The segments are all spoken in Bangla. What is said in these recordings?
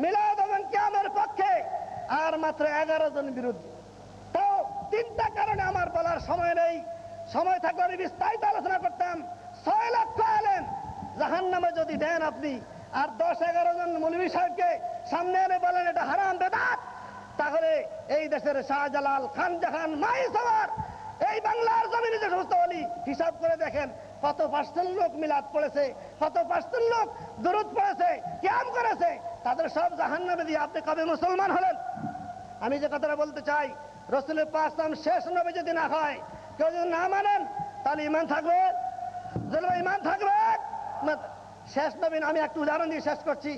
মিলাদ এবং কিয়ামের পক্ষে, আর মাত্র 11 জন বিরোধী। তো তিনটা কারণে আমার বলার সময় নেই, সময় থাকলে আমি বিস্তারিত আলোচনা করতাম। 6 লক্ষ আলেম জাহান্নামে যদি দেন আপনি, আর 10-11 জন মৌলভী সাহেবকে সামনে এনে বলেন এটা হারাম বেদাত, তাহলে এই দেশের শাহজালাল, খান জাহান, মাইসওয়ার, এই বাংলার জমিনে যে সমস্ত ওলি, হিসাব করে দেখেন কত পার্সেন্ট লোক মিলাদ পড়েছে, কত পার্সেন্ট লোক দুরূদ পড়েছে, কিয়াম করেছে, তাদের সব জাহান্নামে দিয়ে আপনি কবে মুসলমান হলেন? আমি যে কথাটা বলতে চাই, রাসূলের পাক শেষ নবী যদি না হয়, কেউ যদি না মানেন, তাহলে ঈমান থাকবে? ঈমান থাকবে? শেষ নবী, আমি একটু উদাহরণ দিয়ে শেষ করছি।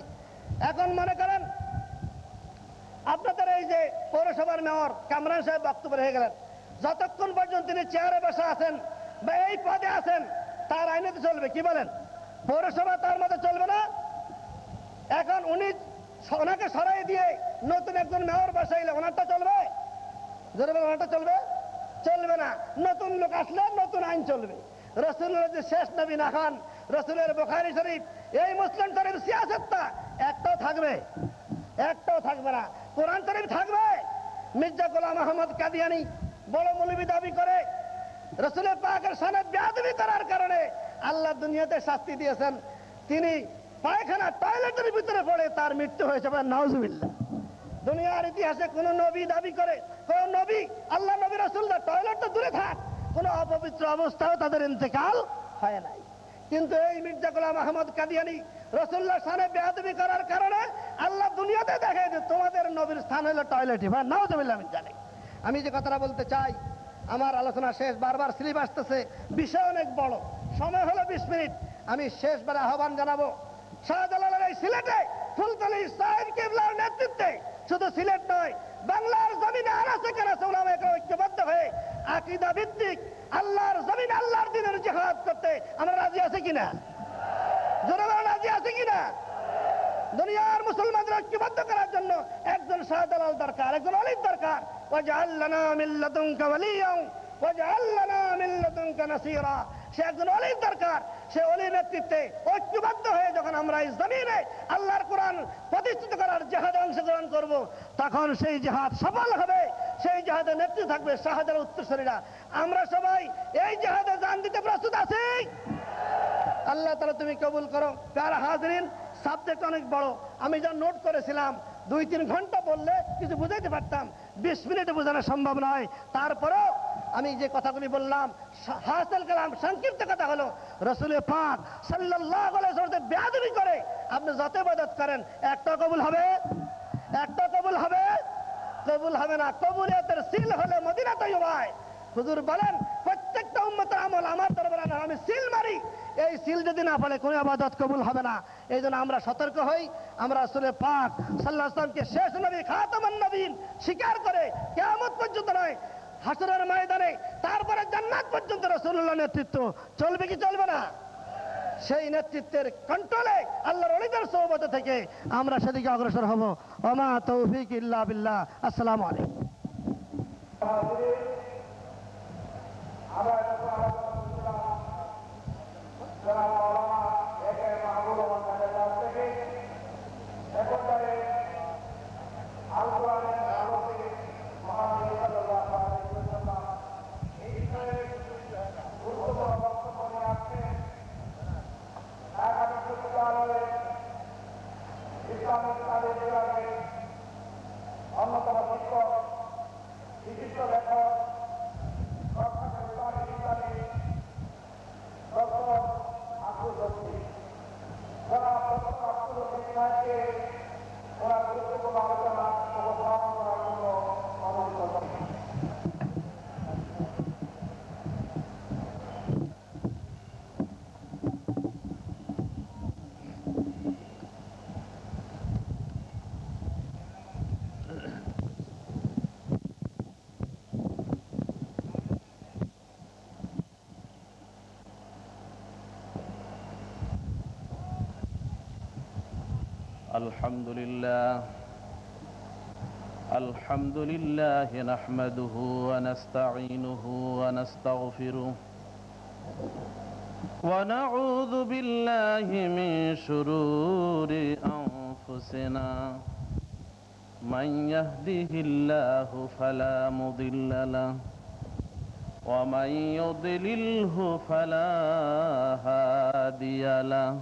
এখন মনে করেন আপনাদের এই যে পৌরসভার মেয়র কামরান সাহেব বক্তব্য রেখে গেলেন, যতক্ষণ পর্যন্ত তিনি চেয়ারে বসে আছেন বা এই পদে আছেন, তার আইনেতে চলবে। কি বলেন? পৌরসভা তার মধ্যে চলবে না। এখন ওনাকে সরাই দিয়ে নতুন একজন মেয়র বসাইলে ওনারটা চলবে? ওনারটা চলবে? চলবে না। নতুন লোক আসলে নতুন আইন চলবে। রাসূলের যে শেষ নবী না খান, রাসূলের বুখারী শরীফ, এই মুসলিম শরীফ, সিয়াসতটা একটাও থাকবে? একটাও থাকবে না। কোরআন শরীফ থাকবে? মির্জা গোলাম আহমদ কাদিয়ানী বড় মৌলবী দাবি করে রাসূলের পাকের সনদ বেয়াদবি করার কারণে আল্লাহ দুনিয়াতে শাস্তি দিয়েছেন। তিনি পায়খানা টয়লেটের ভিতরে পড়ে তার মৃত্যু হয়েছে। নাউজুবিল্লাহ। দুনিয়ার ইতিহাসে কোন নবী দাবি করে, কোন নবী, আল্লাহ নবী রাসূলরা টয়লেট তো দূরে থাক, কোন অপবিত্র অবস্থাও তাদের ইন্তেকাল হয় নাই। কিন্তু এই মির্জা গোলাম আহমদ কাদিয়ানী রাসূলুল্লাহর সানে বেয়াদবি করার কারণে আল্লাহ দুনিয়াতে দেখায় যে তোমাদের নবীর স্থান হলো টয়লেটই। ভাই নাউজুবিল্লাহ মিন জালিক। আমি যে কথাটা বলতে চাই, আমার আলোচনা শেষ, বারবার স্লিপ আসতেছে, বিষয় অনেক বড়, সময় হলো 20 মিনিট। আমি শেষবার আহ্বান জানাবো, শাহজালালের এই সিলেটে ফুলতলী সাহেব কিবলার নেতৃত্বে শুধু সিলেট নয়, বাংলার জমিনে আনাচে কানাচে উলামায়ে কেরাম ঐক্যবদ্ধ হয়ে আকীদা ভিত্তিক আল্লাহর জমিনে আল্লাহর দ্বীনের জিহাদ করতে আমরা রাজি আছি কিনা? জোরে বলেন, রাজি আছি কিনা? দুনিয়ার মুসলমানদের ঐক্যবদ্ধ করার জন্য একজন শাহজালাল দরকার, একজন ওলি দরকার। ওয়াজআল লানা মিন লাদুনকা ওয়ালিয়্যান ওয়াজআল লানা মিন লাদুনকা নাসীরা। সে একজন ওলি দরকার। সে ওলির নেতৃত্বে ঐক্যবদ্ধ হয়ে যখন আমরা এই জমিনে আল্লাহর কোরআন প্রতিষ্ঠিত করার জিহাদে অংশগ্রহণ করব, তখন সেই জিহাদ সফল হবে। সেই জিহাদে নেতৃত্বে থাকবে শাহজালাল উত্তরসূরিরা। আমরা সবাই এই জিহাদে জান দিতে প্রস্তুত আছি। আল্লাহ তাআলা তুমি কবুল করো। প্যারা হাজরিন, সাবজেক্ট অনেক বড়। আমি যা নোট করেছিলাম 2-3 ঘন্টা বললে কিছু বুঝাইতে পারতাম, 20 মিনিটে বোঝানো সম্ভব নয়। তারপরেও আমি যে কথাগুলি বললাম, হাসিল কালাম সংক্ষিপ্ত কথা হলো, রাসূলের পাক সাল্লাল্লাহু আলাইহি ওয়াসাল্লাম বেয়াদবি করে আপনি যত ইবাদত করেন, একটা কবুল হবে? একটা কবুল হবে? কবুল হবে না। কবুলিয়তের সিল হলে মদিনা তৈয়বায়। হুজুর বলেন, প্রত্যেকটা উম্মতের আমল আমার দরবারে না, আমি সিল মারি। এই সিল যদি না পড়ে কোনো ইবাদত কবুল হবে না। এই জন্য আমরা সতর্ক হই। আমরা রাসূলের পাক সাল্লাল্লাহু আলাইহি ওয়াসাল্লামকে শেষ নবী, খাতামুন নবীন স্বীকার করে কিয়ামত পর্যন্ত নয়, হাসরের ময়দানে তারপরে জান্নাত পর্যন্ত রাসূলুল্লাহর নেতৃত্ব চলবে কি চলবে না? সেই নেতৃত্বের কন্ট্রোলে আল্লাহর ওলিদের সোহবত থেকে আমরা সেদিকে অগ্রসর হব। ওমা তৌফিক ইল্লা বিল্লাহ। আসসালামু আলাইকুম। অন্যতম শিক্ষক, বিশিষ্ট লেখক, ডক্টর আব্দুল রশিদ, জনাব ডক্টর আব্দুল রশিদ সাহেবকে ওনার গুরুত্বপূর্ণ আলোচনা উপস্থাপন করার জন্য অনুরোধ করছি। الحمد لله نحمده ونستعينه ونستغفره ونعوذ بالله من شرور أنفسنا أنفسنا من يهده الله فلا مضل له ومن يضلله فلا هادي له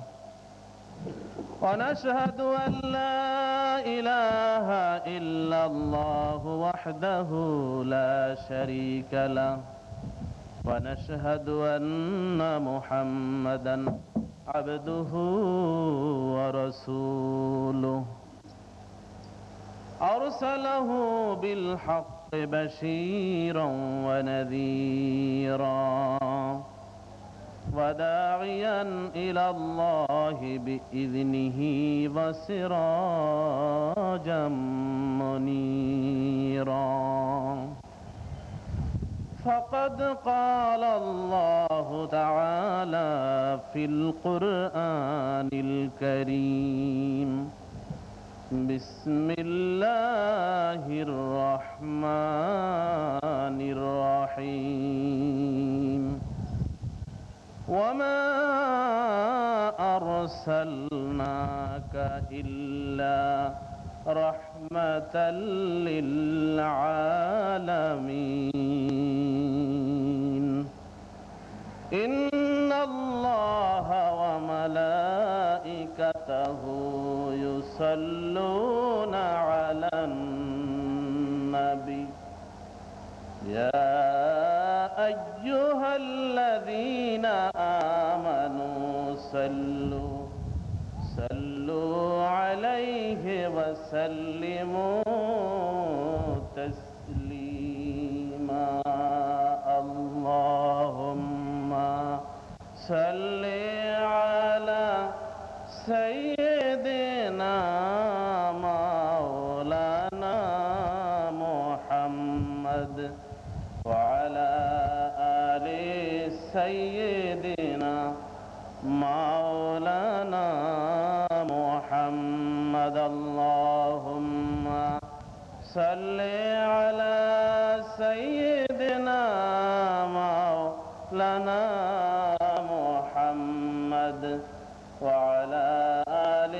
ونشهد أن لا إله إلا الله وحده لا شريك له ونشهد أن محمدا عبده ورسوله أرسله بالحق بشيرا ونذيرا وداعيا إلى الله بإذنه وسراجا منيرا فقد قال الله تعالى في القرآن الكريم بسم الله الرحمن الرحيم وما أرسلناك إلا رحمة للعالمين إن الله وملائكته يصلون على النبي يا أيها الذين آمنوا صلوا عليه وسلموا تسليما اللهم صل على سيدنا مولانا محمد وعلى آل سيدنا مولانا محمد اللهم صل على سيدنا مولانا محمد وعلى آل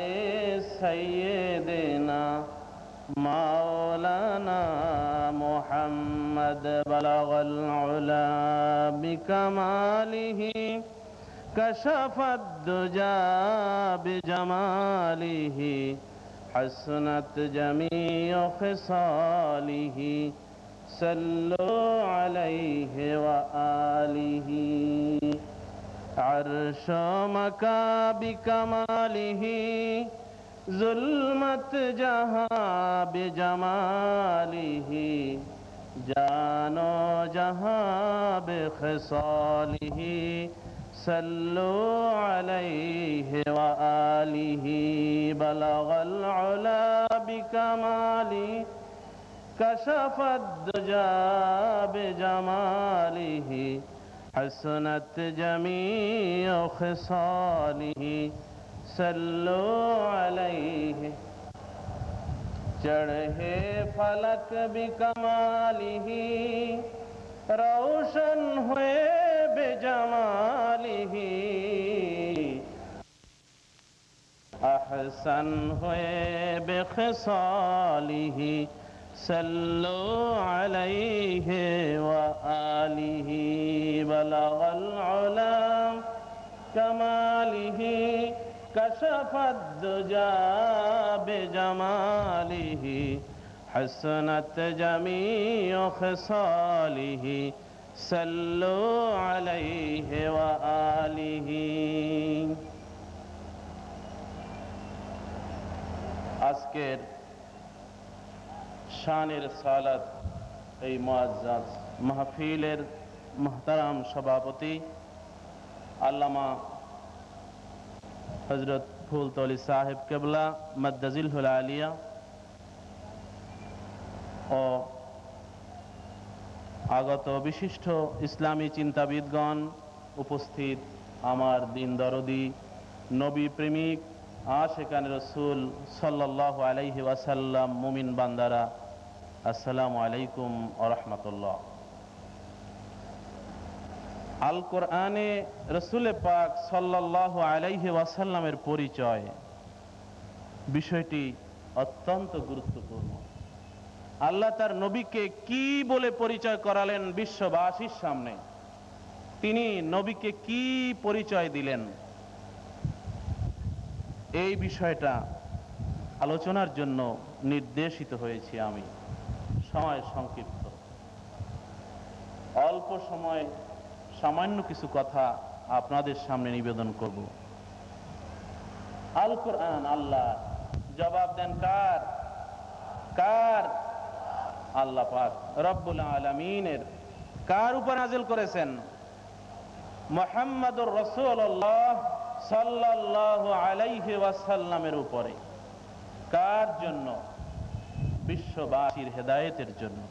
سيدنا مولانا محمد بلغ العلا بكماله كشف الدجى بجماله حسنت جميع خصاله صلوا عليه وآله عرش مكا بكماله ظلمت جہاں بجماله جانو جہاں بخصاله صلوا عليه وآله بلغ العلا بكماله كشف الدجى بجماله حسنت جميع خصاله صلوا عليه چڑھے فلک بکماله روشن ہوئے بجماله احسن ہوئے بخصاله صلوا عليه وآله بلغ العلا كماله كشف الدجى بجماله حسنت جميع خصاله صلوا عليه وآله আজকের শানের সালাত এই মুআজ্জাজ মাহফিলের মুহতারাম সভাপতি আল্লামা হযরত ফুলতলি সাহেব কেবলা মাদ্দাজিলহুল আলিয়া ও আগত বিশিষ্ট ইসলামী চিন্তাবিদগণ, উপস্থিত আমার দিন দরদি নবী প্রেমিক আশিকান রাসূল সাল্লাল্লাহু আলাইহি ওয়াসাল্লাম মুমিন বান্দারা, আসসালামু আলাইকুম ওয়া রাহমাতুল্লাহ। আল কোরআনে রাসূল পাক সাল্লাল্লাহু আলাইহি ওয়াসাল্লামের পরিচয় বিষয়টি অত্যন্ত গুরুত্বপূর্ণ। আল্লাহ তার নবীকে কি বলে পরিচয় করালেন বিশ্ববাসীর সামনে, তিনি নবীকে কি পরিচয় দিলেন, এই বিষয়টা আলোচনার জন্য নির্দেশিত হয়েছি আমি। সময় সংক্ষিপ্ত, অল্প সময় সামান্য কিছু কথা আপনাদের সামনে নিবেদন করব। আল কোরআন আল্লাহ, জবাব দেন কার? কার? আল্লাহ পাক রব্বুল আলামিনের। কার উপর নাযিল করেছেন? মুহাম্মাদুর রাসূলুল্লাহ সাল্লাল্লাহু আলাইহি ওয়াসাল্লামের উপরে। কার জন্য? বিশ্ববাসীর হেদায়েতের জন্য।